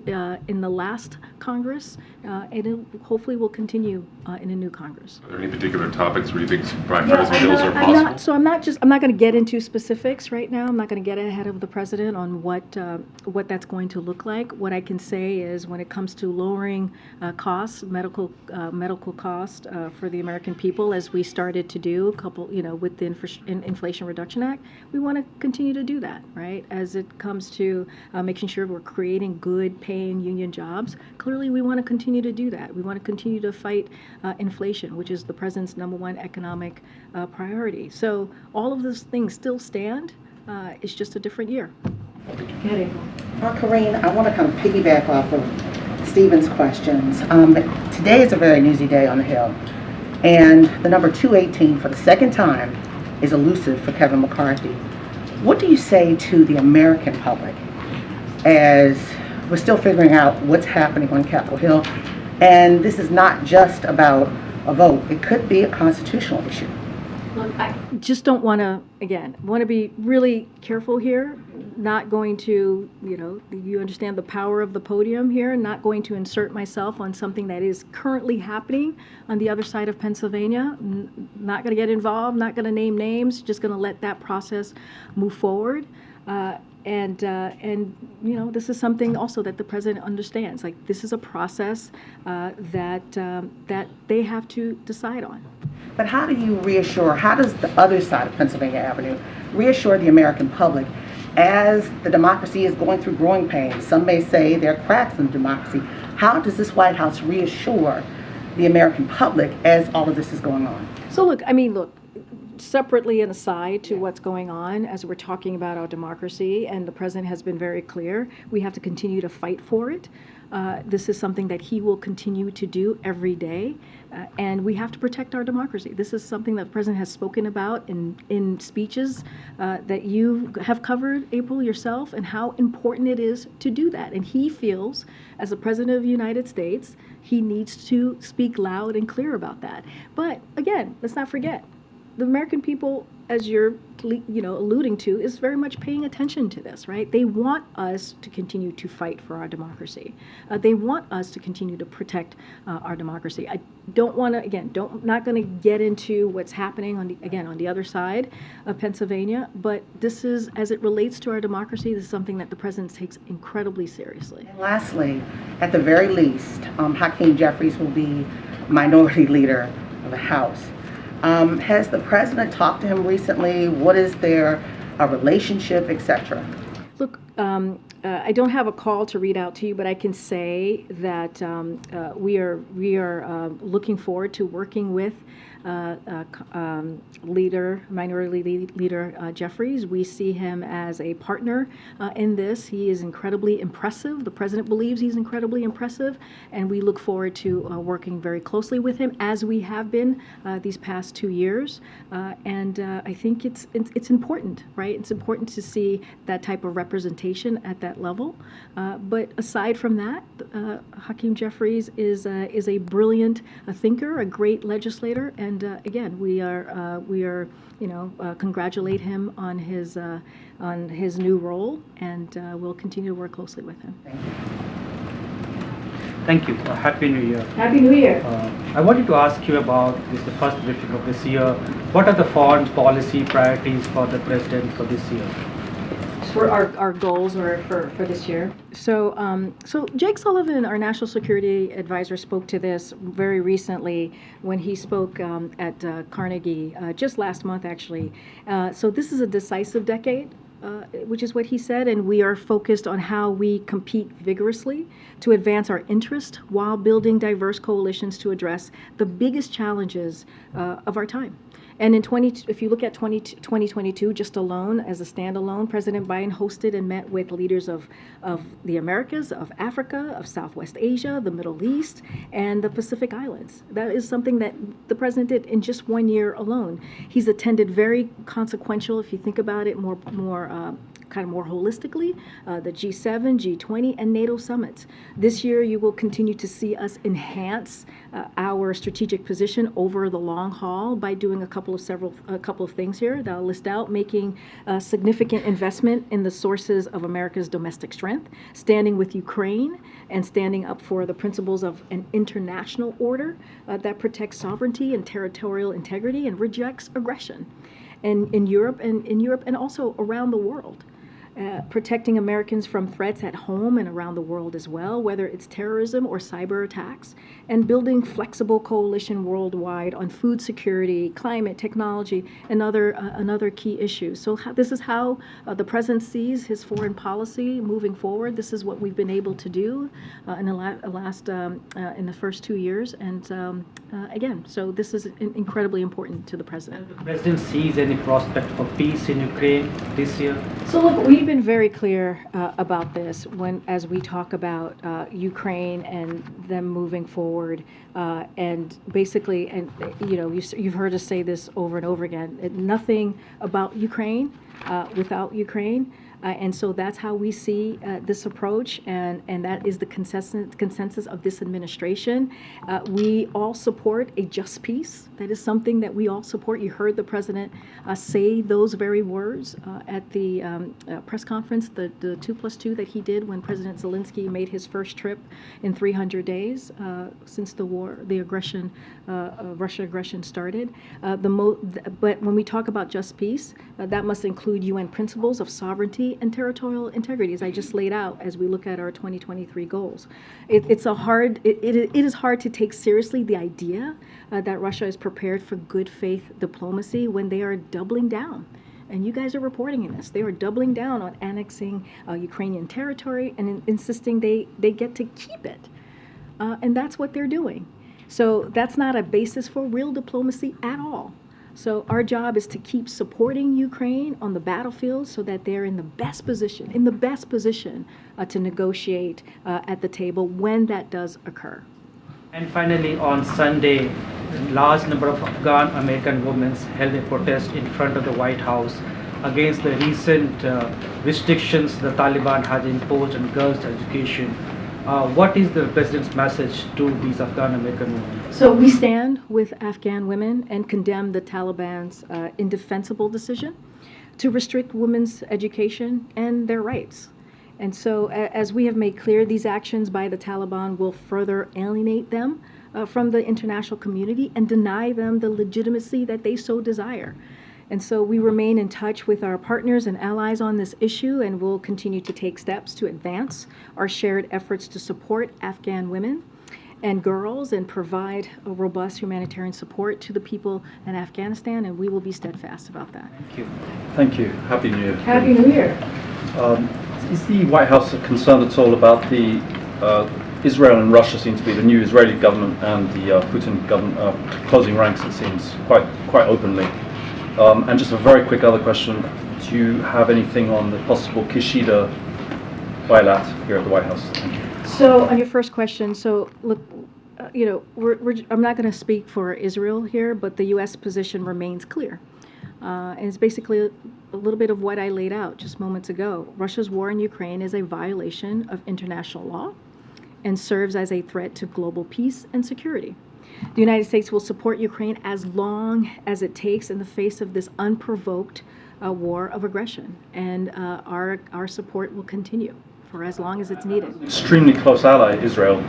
in the last Congress, and it hopefully will continue in a new Congress. Are there any particular topics where you think bipartisan bills are possible? I'm not going to get into specifics right now. I'm not going to get ahead of the president on what that's going to look like. What I can say is, when it comes to lowering costs, medical cost for the American people, as we started to do with the Inflation Reduction Act, we want to continue to do that, right? As it comes to making sure we're creating good paying union jobs, clearly we want to continue to do that. We want to continue to fight inflation, which is the president's #1 economic priority. So all of those things still stand. It's just a different year. Karine, I want to kind of piggyback off of Stephen's questions. Today is a very newsy day on the Hill, and the number 218 for the second time is elusive for Kevin McCarthy. What do you say to the American public as we're still figuring out what's happening on Capitol Hill? And this is not just about a vote. It could be a constitutional issue. Look, I just don't want to be really careful here. Not going to, you understand the power of the podium here, not going to insert myself on something that is currently happening on the other side of Pennsylvania. Not going to get involved, not going to name names, just going to let that process move forward. And this is something also that the president understands. Like, this is a process that they have to decide on. But how do you reassure, how does the other side of Pennsylvania Avenue reassure the American public as the democracy is going through growing pains? Some may say there are cracks in democracy. How does this White House reassure the American public as all of this is going on? So look, separately and aside to what's going on, as we're talking about our democracy, and the president has been very clear, we have to continue to fight for it. This is something that he will continue to do every day, and we have to protect our democracy. This is something that the president has spoken about in speeches that you have covered, April, yourself, and how important it is to do that. And he feels, as the president of the United States, he needs to speak loud and clear about that. But again, let's not forget, the American people, as you're alluding to, is very much paying attention to this, right? They want us to continue to fight for our democracy. They want us to continue to protect our democracy. I don't want to, not going to get into what's happening on the other side of Pennsylvania, but this is, as it relates to our democracy, this is something that the president takes incredibly seriously. And lastly, at the very least, Hakeem Jeffries will be minority leader of the House. Has the president talked to him recently? What is their relationship, etc.? Look, I don't have a call to read out to you, but I can say that we are looking forward to working with Minority Leader Jeffries. We see him as a partner in this. He is incredibly impressive. The president believes he's incredibly impressive, and we look forward to working very closely with him, as we have been these past 2 years. And I think it's important, right? It's important to see that type of representation at that level. But aside from that, Hakeem Jeffries is a brilliant thinker, a great legislator, and again, we congratulate him on his new role, and we'll continue to work closely with him. Thank you. Happy New Year. Happy New Year. I wanted to ask you about the first briefing of this year. What are the foreign policy priorities for the president for this year? For our goals or for this year. So Jake Sullivan, our national security advisor, spoke to this very recently when he spoke at Carnegie just last month, actually. So this is a decisive decade. Which is what he said, and we are focused on how we compete vigorously to advance our interest while building diverse coalitions to address the biggest challenges of our time. And if you look at 2022 just alone, as a standalone, President Biden hosted and met with leaders of the Americas, of Africa, of Southwest Asia, the Middle East, and the Pacific Islands. That is something that the president did in just 1 year alone. He's attended very consequential, if you think about it more holistically, the G7, G20, and NATO summits. This year, you will continue to see us enhance our strategic position over the long haul by doing a couple of things here that I'll list out: making significant investment in the sources of America's domestic strength, standing with Ukraine, and standing up for the principles of an international order that protects sovereignty and territorial integrity and rejects aggression, and in Europe and also around the world. Protecting Americans from threats at home and around the world as well, whether it's terrorism or cyber attacks, and building flexible coalition worldwide on food security, climate, technology, and other key issues. So this is how the president sees his foreign policy moving forward. This is what we've been able to do in the first 2 years, and again, so this is incredibly important to the president. The president sees any prospect for peace in Ukraine this year? So look, we've been very clear about this as we talk about Ukraine and them moving forward, and basically, and you've heard us say this over and over again. Nothing about Ukraine without Ukraine. And so that's how we see this approach, and that is the consensus of this administration. We all support a just peace. That is something that we all support. You heard the president say those very words at the press conference, the 2+2 that he did when President Zelensky made his first trip in 300 days since the Russia aggression started. But when we talk about just peace, that must include UN principles of sovereignty and territorial integrity, as I just laid out as we look at our 2023 goals. It is hard to take seriously the idea that Russia is prepared for good faith diplomacy when they are doubling down. And you guys are reporting in this. They are doubling down on annexing Ukrainian territory and insisting they get to keep it. And that's what they're doing. So that's not a basis for real diplomacy at all. So our job is to keep supporting Ukraine on the battlefield so that they're in the best position to negotiate at the table when that does occur. And finally, on Sunday, a large number of Afghan American women held a protest in front of the White House against the recent restrictions the Taliban has imposed on girls' education. What is the president's message to these Afghan American women? So we stand with Afghan women and condemn the Taliban's indefensible decision to restrict women's education and their rights. And so as we have made clear, these actions by the Taliban will further alienate them from the international community and deny them the legitimacy that they so desire. And so we remain in touch with our partners and allies on this issue, and we'll continue to take steps to advance our shared efforts to support Afghan women and girls and provide a robust humanitarian support to the people in Afghanistan, and we will be steadfast about that. Thank you. Thank you. Happy New Year. Happy New Year. Is the White House concerned at all about the Israel and Russia seem to be the new Israeli government and the Putin government closing ranks, it seems, quite openly? And just a very quick other question, do you have anything on the possible Kishida bilat here at the White House? Thank you. So on your first question, so look, I'm not going to speak for Israel here, but the U.S. position remains clear. And it's basically a little bit of what I laid out just moments ago. Russia's war in Ukraine is a violation of international law and serves as a threat to global peace and security. The United States will support Ukraine as long as it takes in the face of this unprovoked war of aggression, and our support will continue for as long as it's needed. Extremely close ally, Israel,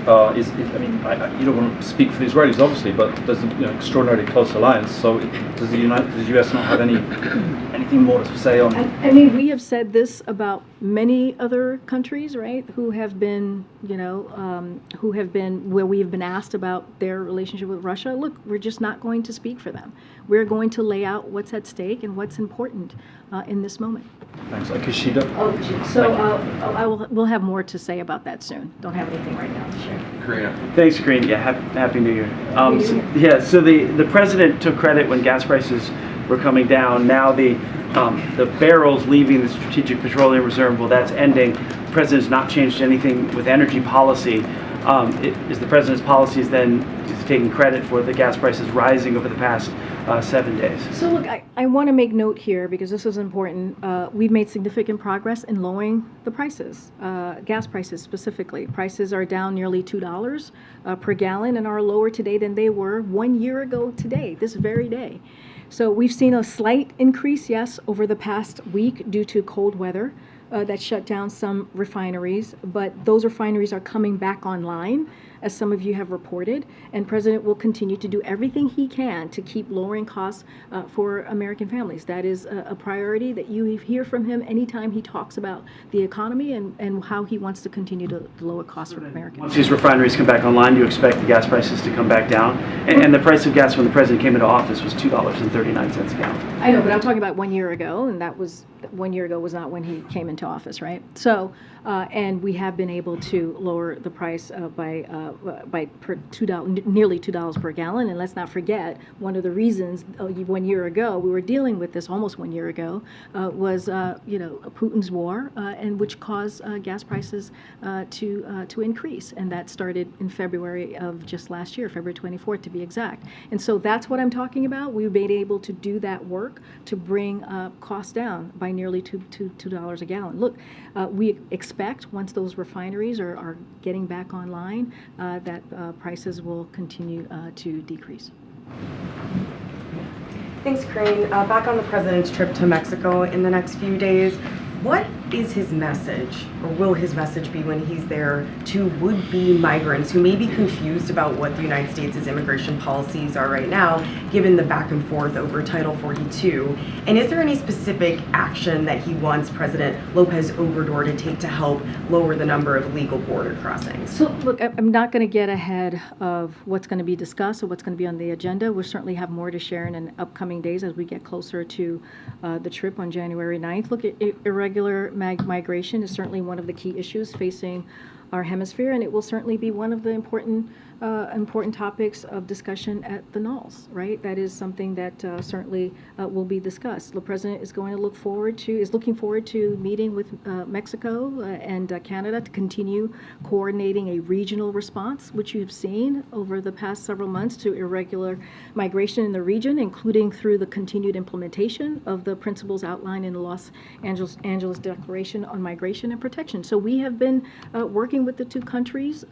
I mean, you don't want to speak for the Israelis, obviously, but there's an extraordinarily close alliance. So does the U.S. not have anything more to say on? I mean, we have said this about many other countries, right, who have been, where we have been asked about their relationship with Russia. Look, we're just not going to speak for them. We're going to lay out what's at stake and what's important in this moment. Thanks. Kishida. We'll have more to say about that soon. Don't have anything right now to share. Karine. Thanks, Karine. Yeah, happy New Year. So the president took credit when gas prices were coming down. Now the barrels leaving the Strategic Petroleum Reserve, well, that's ending. The president's not changed anything with energy policy. Is the president's policies then taking credit for the gas prices rising over the past 7 days? So look, I want to make note here, because this is important. We've made significant progress in lowering the prices, gas prices specifically. Prices are down nearly $2 per gallon and are lower today than they were 1 year ago today, this very day. So we've seen a slight increase, yes, over the past week due to cold weather that shut down some refineries, but those refineries are coming back online, as some of you have reported, and President will continue to do everything he can to keep lowering costs for American families. That is a priority that you hear from him anytime he talks about the economy and how he wants to continue to lower costs for Americans. Once these refineries come back online, you expect the gas prices to come back down. And the price of gas when the president came into office was $2.39 a gallon. I know, but I'm talking about 1 year ago, and that was 1 year ago was not when he came into office, right? So, and we have been able to lower the price by nearly $2 per gallon. And let's not forget, one of the reasons 1 year ago we were dealing with this, almost 1 year ago, was Putin's war, and which caused gas prices to increase, and that started in February of just last year, February 24th to be exact. And so that's what I'm talking about. We've been able to do that work to bring costs down by nearly $2 a gallon. Look, we expect once those refineries are getting back online that prices will continue to decrease. Thanks, Karine. Back on the president's trip to Mexico in the next few days, what is his message, or will his message be when he's there, to would-be migrants who may be confused about what the United States' immigration policies are right now, given the back and forth over Title 42? And is there any specific action that he wants President Lopez Obrador to take to help lower the number of legal border crossings? So look, I'm not going to get ahead of what's going to be discussed or what's going to be on the agenda. We'll certainly have more to share in upcoming days as we get closer to the trip on January 9th. Look, irregular migration is certainly one of the key issues facing our hemisphere, and it will certainly be one of the important topics of discussion at the NALS, right? That is something that certainly will be discussed. The president is looking forward to meeting with Mexico and Canada to continue coordinating a regional response, which you have seen over the past several months to irregular migration in the region, including through the continued implementation of the principles outlined in the Los Angeles Declaration on Migration and Protection. So we have been working with the two countries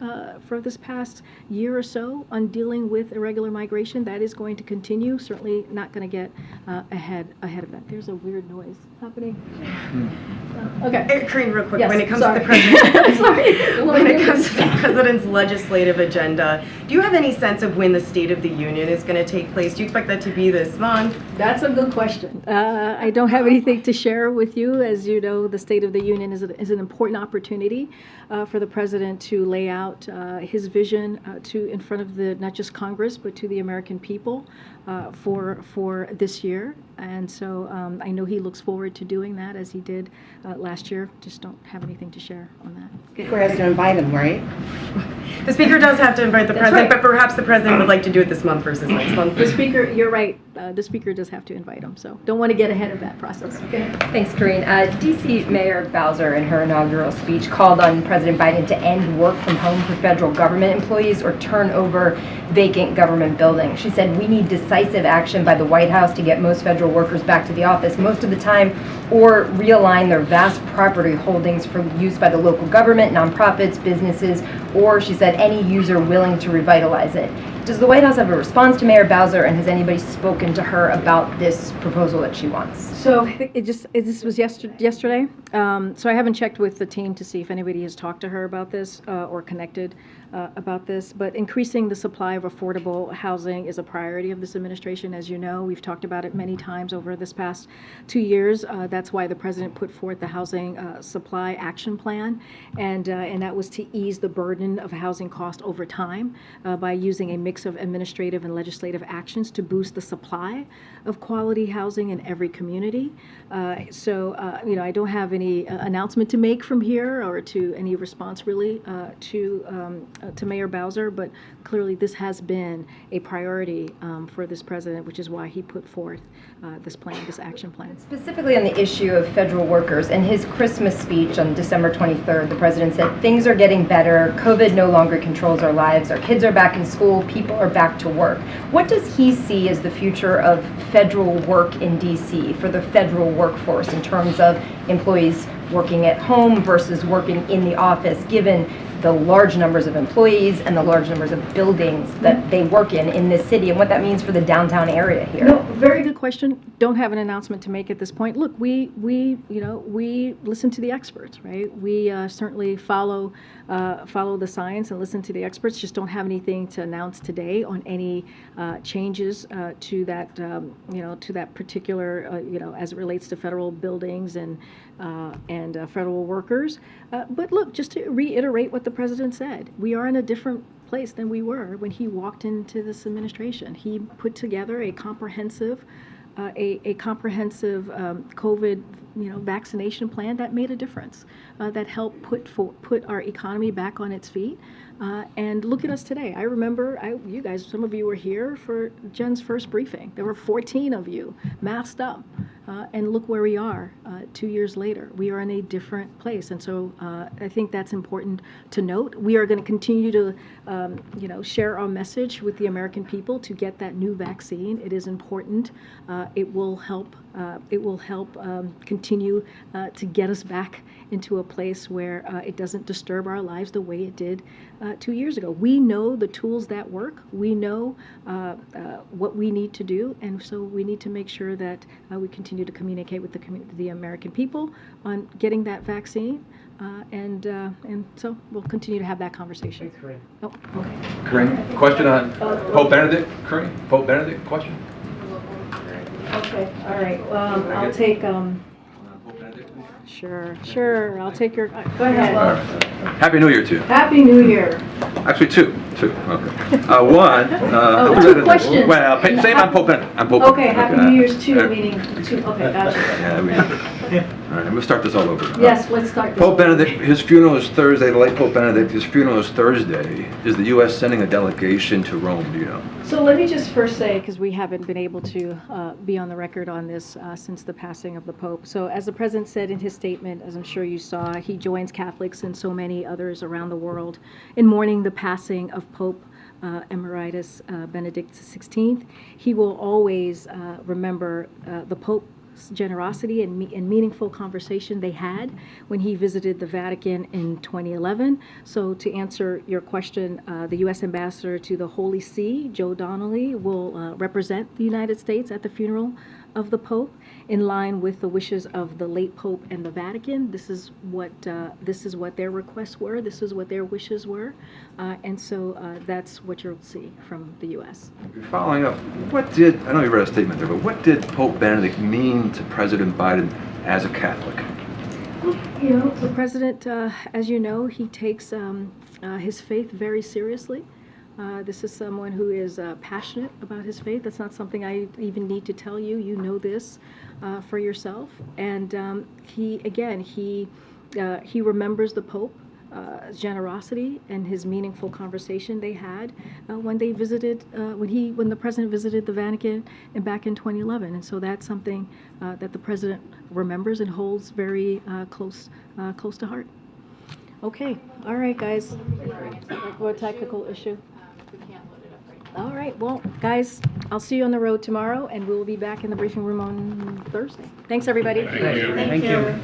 for this past year or so on dealing with irregular migration. That is going to continue. Certainly not going to get ahead of that. There's a weird noise happening. Okay, Karine, real quick. Yes, when it comes sorry. to the president, Sorry. when it comes to the president's legislative agenda, do you have any sense of when the State of the Union is going to take place? Do you expect that to be this month? That's a good question. I don't have anything to share with you. As you know, the State of the Union is an important opportunity for the president to lay out his vision in front of not just Congress, but to the American people for this year. And so I know he looks forward to doing that, as he did last year. Just don't have anything to share on that. The Speaker has to invite him, right? The Speaker does have to invite the That's president, right. but perhaps the president would like to do it this month versus next month. The Speaker, you're right. The Speaker does have to invite him, so don't want to get ahead of that process. Okay. Thanks, Karine. D.C. Mayor Bowser, in her inaugural speech, called on President Biden to end work from home for federal government employees or turn over vacant government buildings. She said, "We need decisive action by the White House to get most federal workers back to the office most of the time, or realign their vast property holdings for use by the local government, nonprofits, businesses, or, she said, any user willing to revitalize it. Does the White House have a response to Mayor Bowser, and has anybody spoken to her about this proposal that she wants? So this was yesterday. So I haven't checked with the team to see if anybody has talked to her about this or connected about this. But increasing the supply of affordable housing is a priority of this administration. As you know, we've talked about it many times over this past 2 years. That's why the president put forth the Housing Supply Action Plan, and that was to ease the burden of housing cost over time by using a mix of administrative and legislative actions to boost the supply of quality housing in every community. I don't have any announcement to make from here or to any response really to Mayor Bowser, but clearly this has been a priority for this president, which is why he put forth this plan, this action plan. Specifically on the issue of federal workers, in his Christmas speech on December 23rd, the president said, things are getting better, COVID no longer controls our lives, our kids are back in school, people are back to work. What does he see as the future of federal work in DC for the federal workforce in terms of employees working at home versus working in the office, given the large numbers of employees and the large numbers of buildings that they work in this city, and what that means for the downtown area here? No, very good question. Don't have an announcement to make at this point. Look, we listen to the experts, right? We certainly follow the science and listen to the experts. Just don't have anything to announce today on any changes to that particular, as it relates to federal buildings and federal workers. But look, just to reiterate what the president said, we are in a different place than we were when he walked into this administration. He put together a comprehensive COVID vaccination plan that made a difference, that helped put our economy back on its feet. And look at us today. I remember you guys, some of you were here for Jen's first briefing. There were 14 of you masked up. And look where we are 2 years later. We are in a different place. And so I think that's important to note. We are going to continue to share our message with the American people to get that new vaccine. It is important. It will help continue to get us back into a place where it doesn't disturb our lives the way it did 2 years ago. We know the tools that work. We know what we need to do, and so we need to make sure that we continue to communicate with the American people on getting that vaccine, and so we'll continue to have that conversation. Thanks, Karine. Oh, okay. Karine, question on Pope Benedict. Karine, Pope Benedict, question. Okay, all right. I'll take. Sure. I'll take your. Go ahead. Happy New Year to you. Happy New Year. Actually, two. Okay. One. Two questions. Well, same on Pope Benedict. Okay, Happy New Year's two, meaning two. Okay, gotcha. Yeah, all right, I'm going to start this all over. Yes, let's start this. Pope Benedict, his funeral is Thursday, the late Pope Benedict, his funeral is Thursday. Is the U.S. sending a delegation to Rome, do you know? So let me just first say, because we haven't been able to be on the record on this since the passing of the Pope. So as the President said in his statement, as I'm sure you saw, he joins Catholics and so many others around the world in mourning the passing of Pope Emeritus Benedict XVI. He will always remember the Pope's generosity and meaningful conversation they had when he visited the Vatican in 2011. So to answer your question, the U.S. Ambassador to the Holy See, Joe Donnelly, will represent the United States at the funeral of the Pope in line with the wishes of the late Pope and the Vatican. This is what their requests were. This is what their wishes were. And so that's what you'll see from the U.S. Following up, I know you read a statement there, but what did Pope Benedict mean to President Biden as a Catholic? The President, as you know, he takes his faith very seriously. This is someone who is passionate about his faith. That's not something I even need to tell you. You know this for yourself. And he remembers the Pope. Generosity and his meaningful conversation they had when they visited, when the President visited the Vatican back in 2011, and so that's something that the President remembers and holds very close to heart. Okay, all right, guys. What technical issue? All right, well, guys, I'll see you on the road tomorrow, and we'll be back in the briefing room on Thursday. Thanks, everybody. Thank you. Thank you.